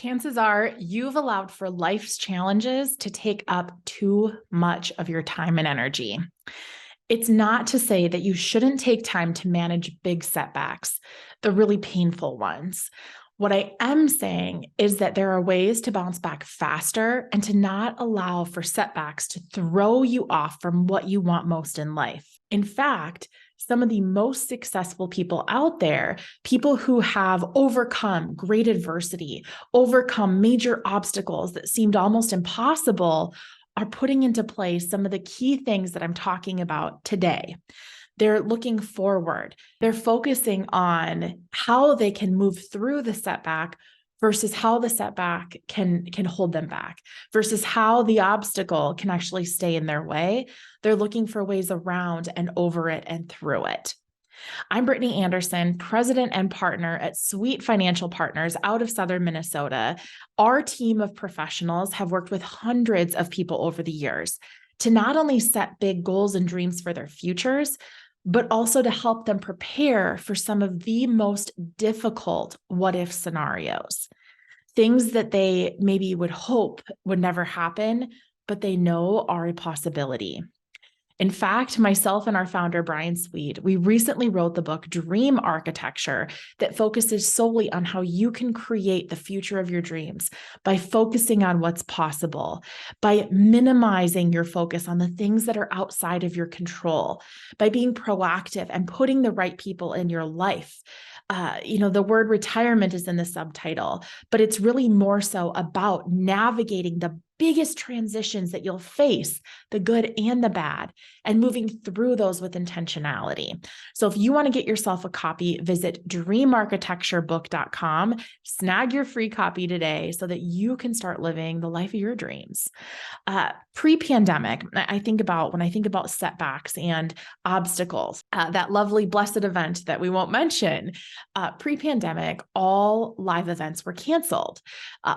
chances are you've allowed for life's challenges to take up too much of your time and energy. It's not to say that you shouldn't take time to manage big setbacks, the really painful ones. What I am saying is that there are ways to bounce back faster and to not allow for setbacks to throw you off from what you want most in life. In fact, some of the most successful people out there, people who have overcome great adversity, overcome major obstacles that seemed almost impossible, are putting into place some of the key things that I'm talking about today. They're looking forward. They're focusing on how they can move through the setback versus how the setback can hold them back, versus how the obstacle can actually stay in their way. They're looking for ways around and over it and through it. I'm Brittany Anderson, president and partner at Sweet Financial Partners out of Southern Minnesota. Our team of professionals have worked with hundreds of people over the years to not only set big goals and dreams for their futures, but also to help them prepare for some of the most difficult what-if scenarios. Things that they maybe would hope would never happen, but they know are a possibility. In fact, myself and our founder, Brian Sweet, we recently wrote the book Dream Architecture that focuses solely on how you can create the future of your dreams by focusing on what's possible, by minimizing your focus on the things that are outside of your control, by being proactive and putting the right people in your life. The word retirement is in the subtitle, but it's really more so about navigating the biggest transitions that you'll face, the good and the bad, and moving through those with intentionality. So if you want to get yourself a copy, visit dreamarchitecturebook.com, snag your free copy today so that you can start living the life of your dreams. Pre-pandemic, when I think about setbacks and obstacles, that lovely blessed event that we won't mention, pre-pandemic, all live events were canceled.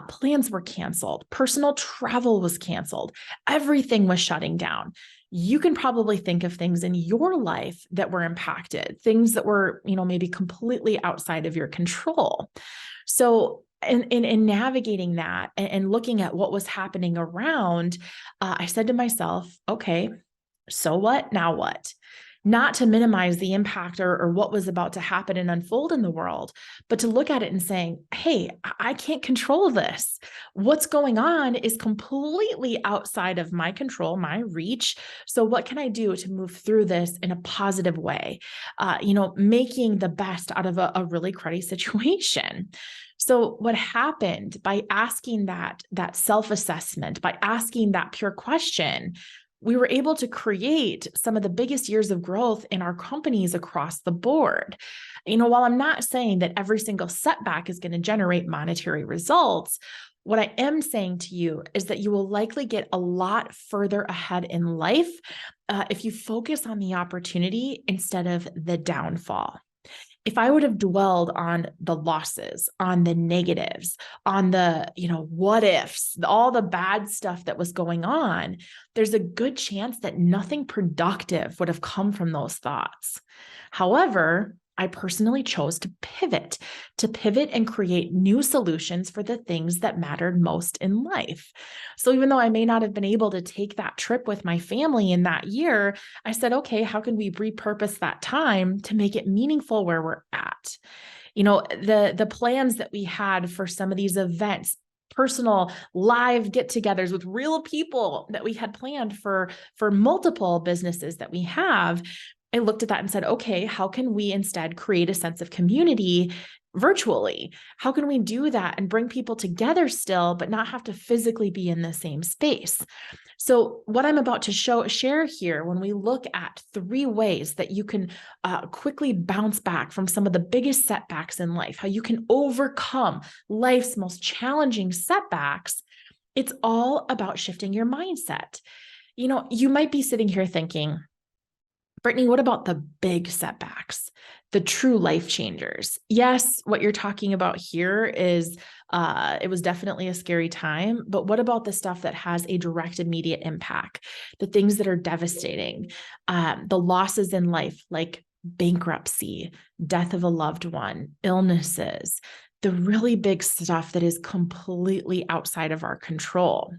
Plans were canceled. Personal travel was canceled. Everything was shutting down. You can probably think of things in your life that were impacted, things that were, maybe completely outside of your control. So in navigating that and looking at what was happening around, I said to myself, okay, so what? Now what? Not to minimize the impact or what was about to happen and unfold in the world, but to look at it and saying, hey, I can't control this. What's going on is completely outside of my control, my reach. So what can I do to move through this in a positive way? Making the best out of a really cruddy situation. So what happened by asking that self-assessment, by asking that pure question, we were able to create some of the biggest years of growth in our companies across the board. While I'm not saying that every single setback is going to generate monetary results, what I am saying to you is that you will likely get a lot further ahead in life if you focus on the opportunity instead of the downfall. If I would have dwelled on the losses, on the negatives, on the, what ifs, all the bad stuff that was going on, there's a good chance that nothing productive would have come from those thoughts. However, I personally chose to pivot and create new solutions for the things that mattered most in life. So even though I may not have been able to take that trip with my family in that year, I said, okay, how can we repurpose that time to make it meaningful where we're at? The plans that we had for some of these events, personal live get-togethers with real people that we had planned for multiple businesses that we have, I looked at that and said, okay, how can we instead create a sense of community virtually? How can we do that and bring people together still, but not have to physically be in the same space? So what I'm about to share here, when we look at 3 ways that you can quickly bounce back from some of the biggest setbacks in life, how you can overcome life's most challenging setbacks, it's all about shifting your mindset. You might be sitting here thinking, Brittany, what about the big setbacks, the true life changers? Yes, what you're talking about here is, it was definitely a scary time, but what about the stuff that has a direct, immediate impact? The things that are devastating, the losses in life, like bankruptcy, death of a loved one, illnesses, the really big stuff that is completely outside of our control.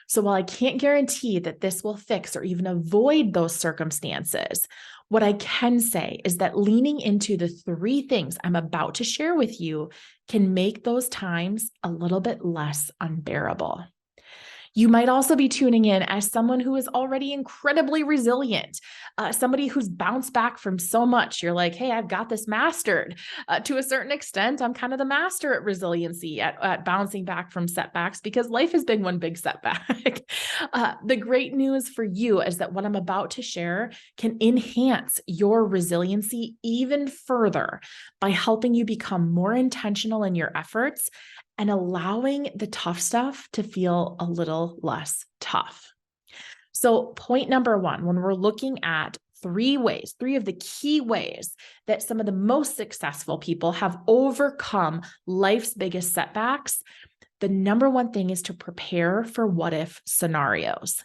So while I can't guarantee that this will fix or even avoid those circumstances, what I can say is that leaning into the 3 things I'm about to share with you can make those times a little bit less unbearable. You might also be tuning in as someone who is already incredibly resilient, somebody who's bounced back from so much. You're like, hey, I've got this mastered. To a certain extent, I'm kind of the master at resiliency, at bouncing back from setbacks, because life has been one big setback. The great news for you is that what I'm about to share can enhance your resiliency even further by helping you become more intentional in your efforts and allowing the tough stuff to feel a little less tough. So, point number 1, when we're looking at 3 of the key ways that some of the most successful people have overcome life's biggest setbacks, the number 1 thing is to prepare for what if scenarios.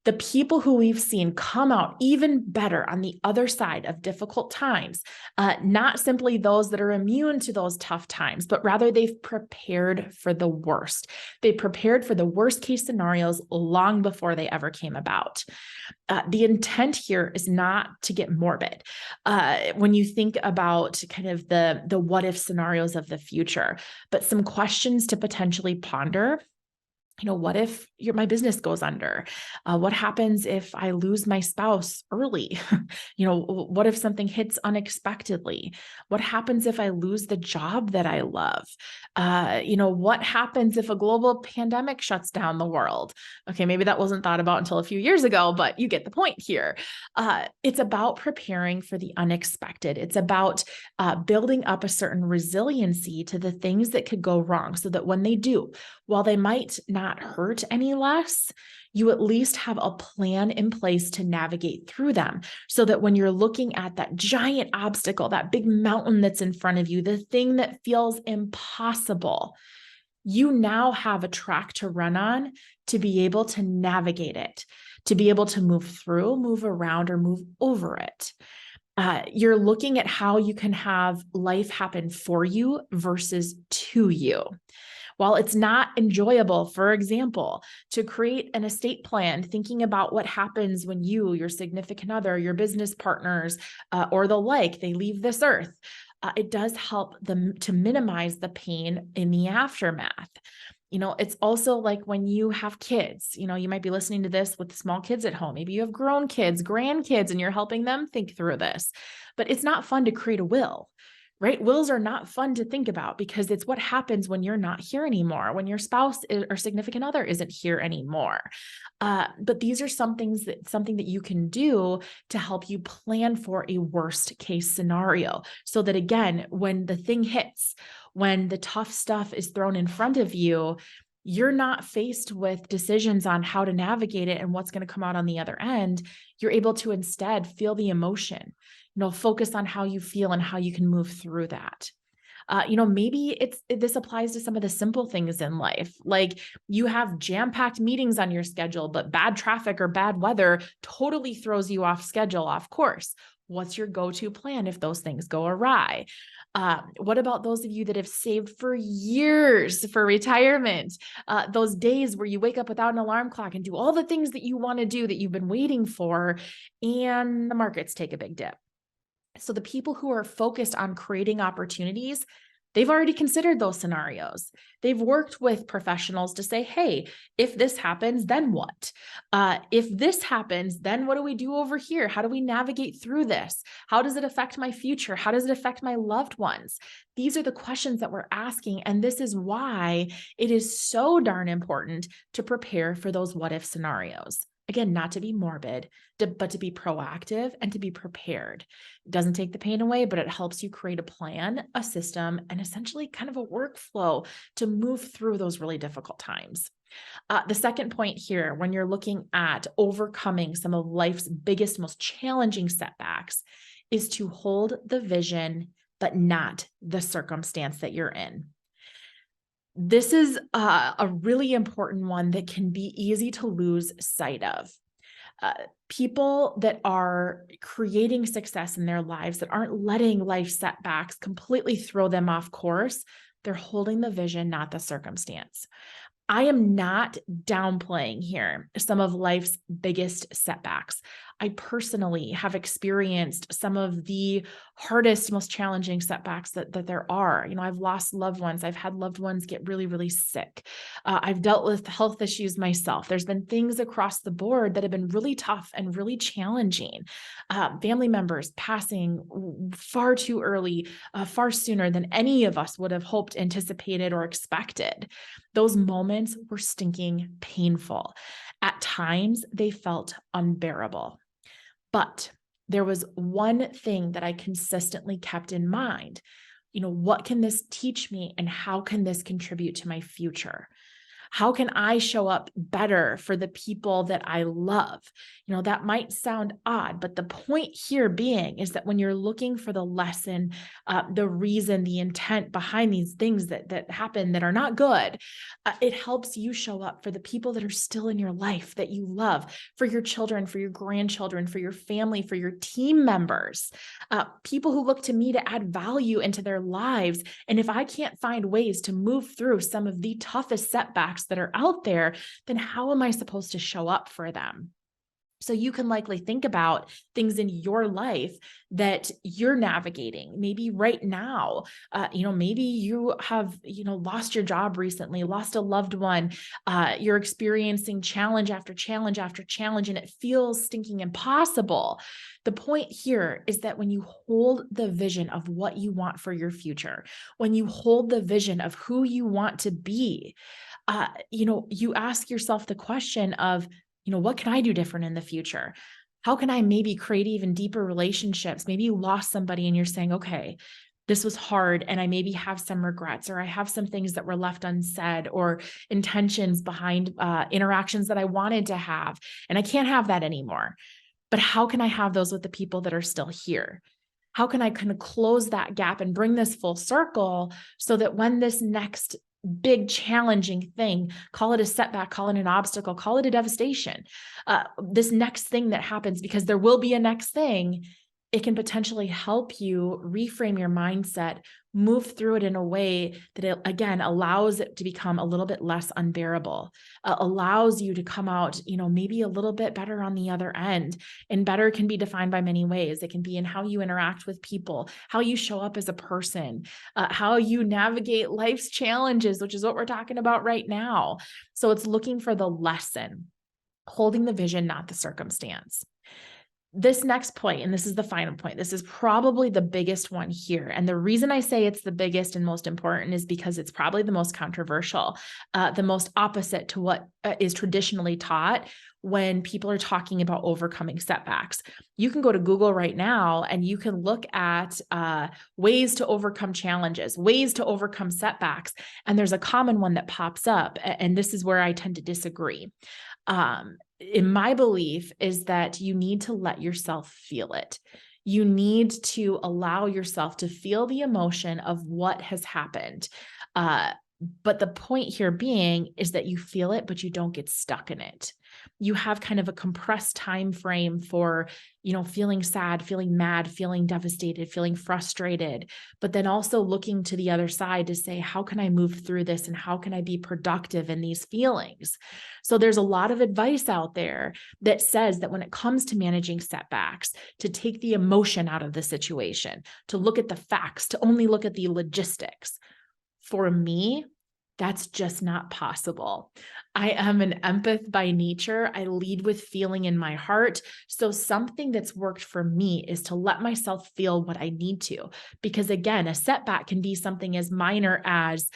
The people who we've seen come out even better on the other side of difficult times, not simply those that are immune to those tough times, but rather they've prepared for the worst. They prepared for the worst case scenarios long before they ever came about. The intent here is not to get morbid. When you think about kind of the what if scenarios of the future, but some questions to potentially ponder. What if my business goes under? What happens if I lose my spouse early? What if something hits unexpectedly? What happens if I lose the job that I love? What happens if a global pandemic shuts down the world? Okay, maybe that wasn't thought about until a few years ago, but you get the point here. It's about preparing for the unexpected. It's about building up a certain resiliency to the things that could go wrong so that when they do, while they might not hurt any less, you at least have a plan in place to navigate through them so that when you're looking at that giant obstacle, that big mountain that's in front of you, the thing that feels impossible, you now have a track to run on to be able to navigate it, to be able to move through, move around, or move over it. You're looking at how you can have life happen for you versus to you. While it's not enjoyable, for example, to create an estate plan, thinking about what happens when you, your significant other, your business partners, or the like, they leave this earth, it does help them to minimize the pain in the aftermath. It's also like when you have kids, you might be listening to this with small kids at home. Maybe you have grown kids, grandkids, and you're helping them think through this. But it's not fun to create a will. Right? Wills are not fun to think about because it's what happens when you're not here anymore, when your spouse or significant other isn't here anymore. But these are something that you can do to help you plan for a worst case scenario so that, again, when the thing hits, when the tough stuff is thrown in front of you, you're not faced with decisions on how to navigate it and what's going to come out on the other end. You're able to instead feel the emotion, focus on how you feel and how you can move through that. Maybe this applies to some of the simple things in life. Like you have jam-packed meetings on your schedule, but bad traffic or bad weather totally throws you off schedule, off course. What's your go-to plan if those things go awry? What about those of you that have saved for years for retirement? Those days where you wake up without an alarm clock and do all the things that you want to do that you've been waiting for, and the markets take a big dip. So the people who are focused on creating opportunities, they've already considered those scenarios. They've worked with professionals to say, hey, if this happens, then what? If this happens, then what do we do over here? How do we navigate through this? How does it affect my future? How does it affect my loved ones? These are the questions that we're asking. And this is why it is so darn important to prepare for those what if scenarios. Again, not to be morbid, but to be proactive and to be prepared. It doesn't take the pain away, but it helps you create a plan, a system, and essentially kind of a workflow to move through those really difficult times. The second point here, when you're looking at overcoming some of life's biggest, most challenging setbacks, is to hold the vision, but not the circumstance that you're in. This is a really important one that can be easy to lose sight of. People that are creating success in their lives, that aren't letting life setbacks completely throw them off course, They're holding the vision, not the circumstance. I am not downplaying here some of life's biggest setbacks. I personally have experienced some of the hardest, most challenging setbacks that there are. I've lost loved ones. I've had loved ones get really, really sick. I've dealt with health issues myself. There's been things across the board that have been really tough and really challenging. Family members passing far too early, far sooner than any of us would have hoped, anticipated, or expected. Those moments were stinking painful. At times, they felt unbearable. But there was one thing that I consistently kept in mind. What can this teach me, and how can this contribute to my future? How can I show up better for the people that I love? That might sound odd, but the point here being is that when you're looking for the lesson, the reason, the intent behind these things that happen that are not good, it helps you show up for the people that are still in your life that you love, for your children, for your grandchildren, for your family, for your team members, people who look to me to add value into their lives. And if I can't find ways to move through some of the toughest setbacks that are out there, then how am I supposed to show up for them? So you can likely think about things in your life that you're navigating. Maybe right now, maybe you have, lost your job recently, lost a loved one. You're experiencing challenge after challenge after challenge, and it feels stinking impossible. The point here is that when you hold the vision of what you want for your future, when you hold the vision of who you want to be, you ask yourself the question of, what can I do different in the future? How can I maybe create even deeper relationships? Maybe you lost somebody and you're saying, okay, this was hard, and I maybe have some regrets, or I have some things that were left unsaid, or intentions behind interactions that I wanted to have, and I can't have that anymore. But how can I have those with the people that are still here? How can I kind of close that gap and bring this full circle so that when this next big challenging thing, call it a setback, call it an obstacle, call it a devastation, this next thing that happens, because there will be a next thing, it can potentially help you reframe your mindset, move through it in a way that it, again, allows it to become a little bit less unbearable, allows you to come out, maybe a little bit better on the other end. And better can be defined by many ways. It can be in how you interact with people, how you show up as a person, how you navigate life's challenges, which is what we're talking about right now. So it's looking for the lesson, holding the vision, not the circumstance. This next point, and this is the final point, this is probably the biggest one here. And the reason I say it's the biggest and most important is because it's probably the most controversial, the most opposite to what is traditionally taught when people are talking about overcoming setbacks. You can go to Google right now and you can look at ways to overcome challenges, ways to overcome setbacks. And there's a common one that pops up. And this is where I tend to disagree. In my belief is that you need to let yourself feel it. You need to allow yourself to feel the emotion of what has happened. But the point here being is that you feel it, but you don't get stuck in it. You have kind of a compressed time frame for, feeling sad, feeling mad, feeling devastated, feeling frustrated, but then also looking to the other side to say, how can I move through this, and how can I be productive in these feelings? So there's a lot of advice out there that says that when it comes to managing setbacks, to take the emotion out of the situation, to look at the facts, to only look at the logistics. For me, that's just not possible. I am an empath by nature. I lead with feeling in my heart. So something that's worked for me is to let myself feel what I need to. Because again, a setback can be something as minor as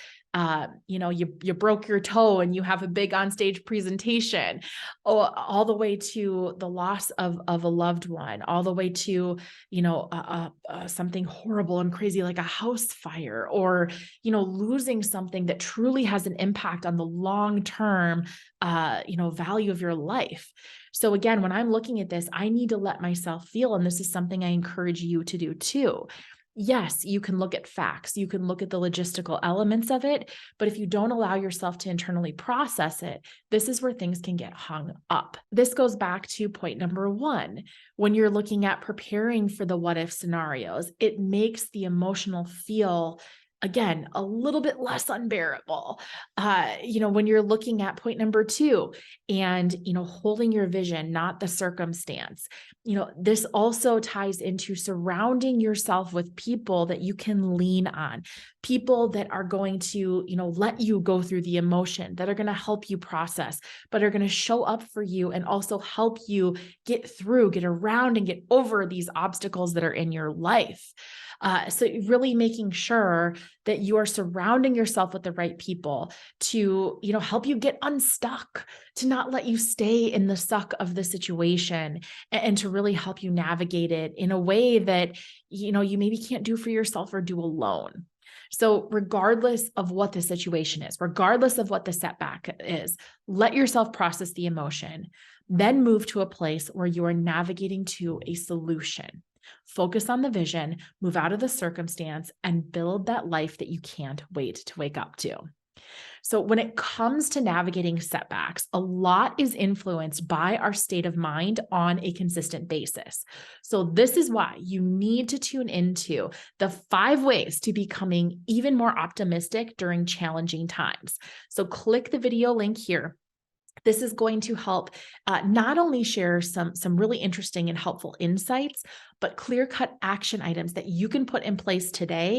you broke your toe and you have a big onstage presentation, all the way to the loss of a loved one, all the way to, something horrible and crazy like a house fire, or, losing something that truly has an impact on the long-term, value of your life. So again, when I'm looking at this, I need to let myself feel, and this is something I encourage you to do too. Yes, you can look at facts, you can look at the logistical elements of it, but if you don't allow yourself to internally process it, this is where things can get hung up. This goes back to point number one. When you're looking at preparing for the what if scenarios, it makes the emotional feel again, a little bit less unbearable. When you're looking at point number 2 and, holding your vision, not the circumstance, this also ties into surrounding yourself with people that you can lean on, people that are going to, let you go through the emotion, that are going to help you process, but are going to show up for you and also help you get through, get around, and get over these obstacles that are in your life. So really making sure that you are surrounding yourself with the right people to, help you get unstuck, to not let you stay in the suck of the situation, and to really help you navigate it in a way that, you maybe can't do for yourself or do alone. So regardless of what the situation is, regardless of what the setback is, let yourself process the emotion, then move to a place where you are navigating to a solution. Focus on the vision, move out of the circumstance, and build that life that you can't wait to wake up to. So when it comes to navigating setbacks, a lot is influenced by our state of mind on a consistent basis. So this is why you need to tune into the 5 ways to becoming even more optimistic during challenging times. So click the video link here. This is going to help not only share some really interesting and helpful insights, but clear-cut action items that you can put in place today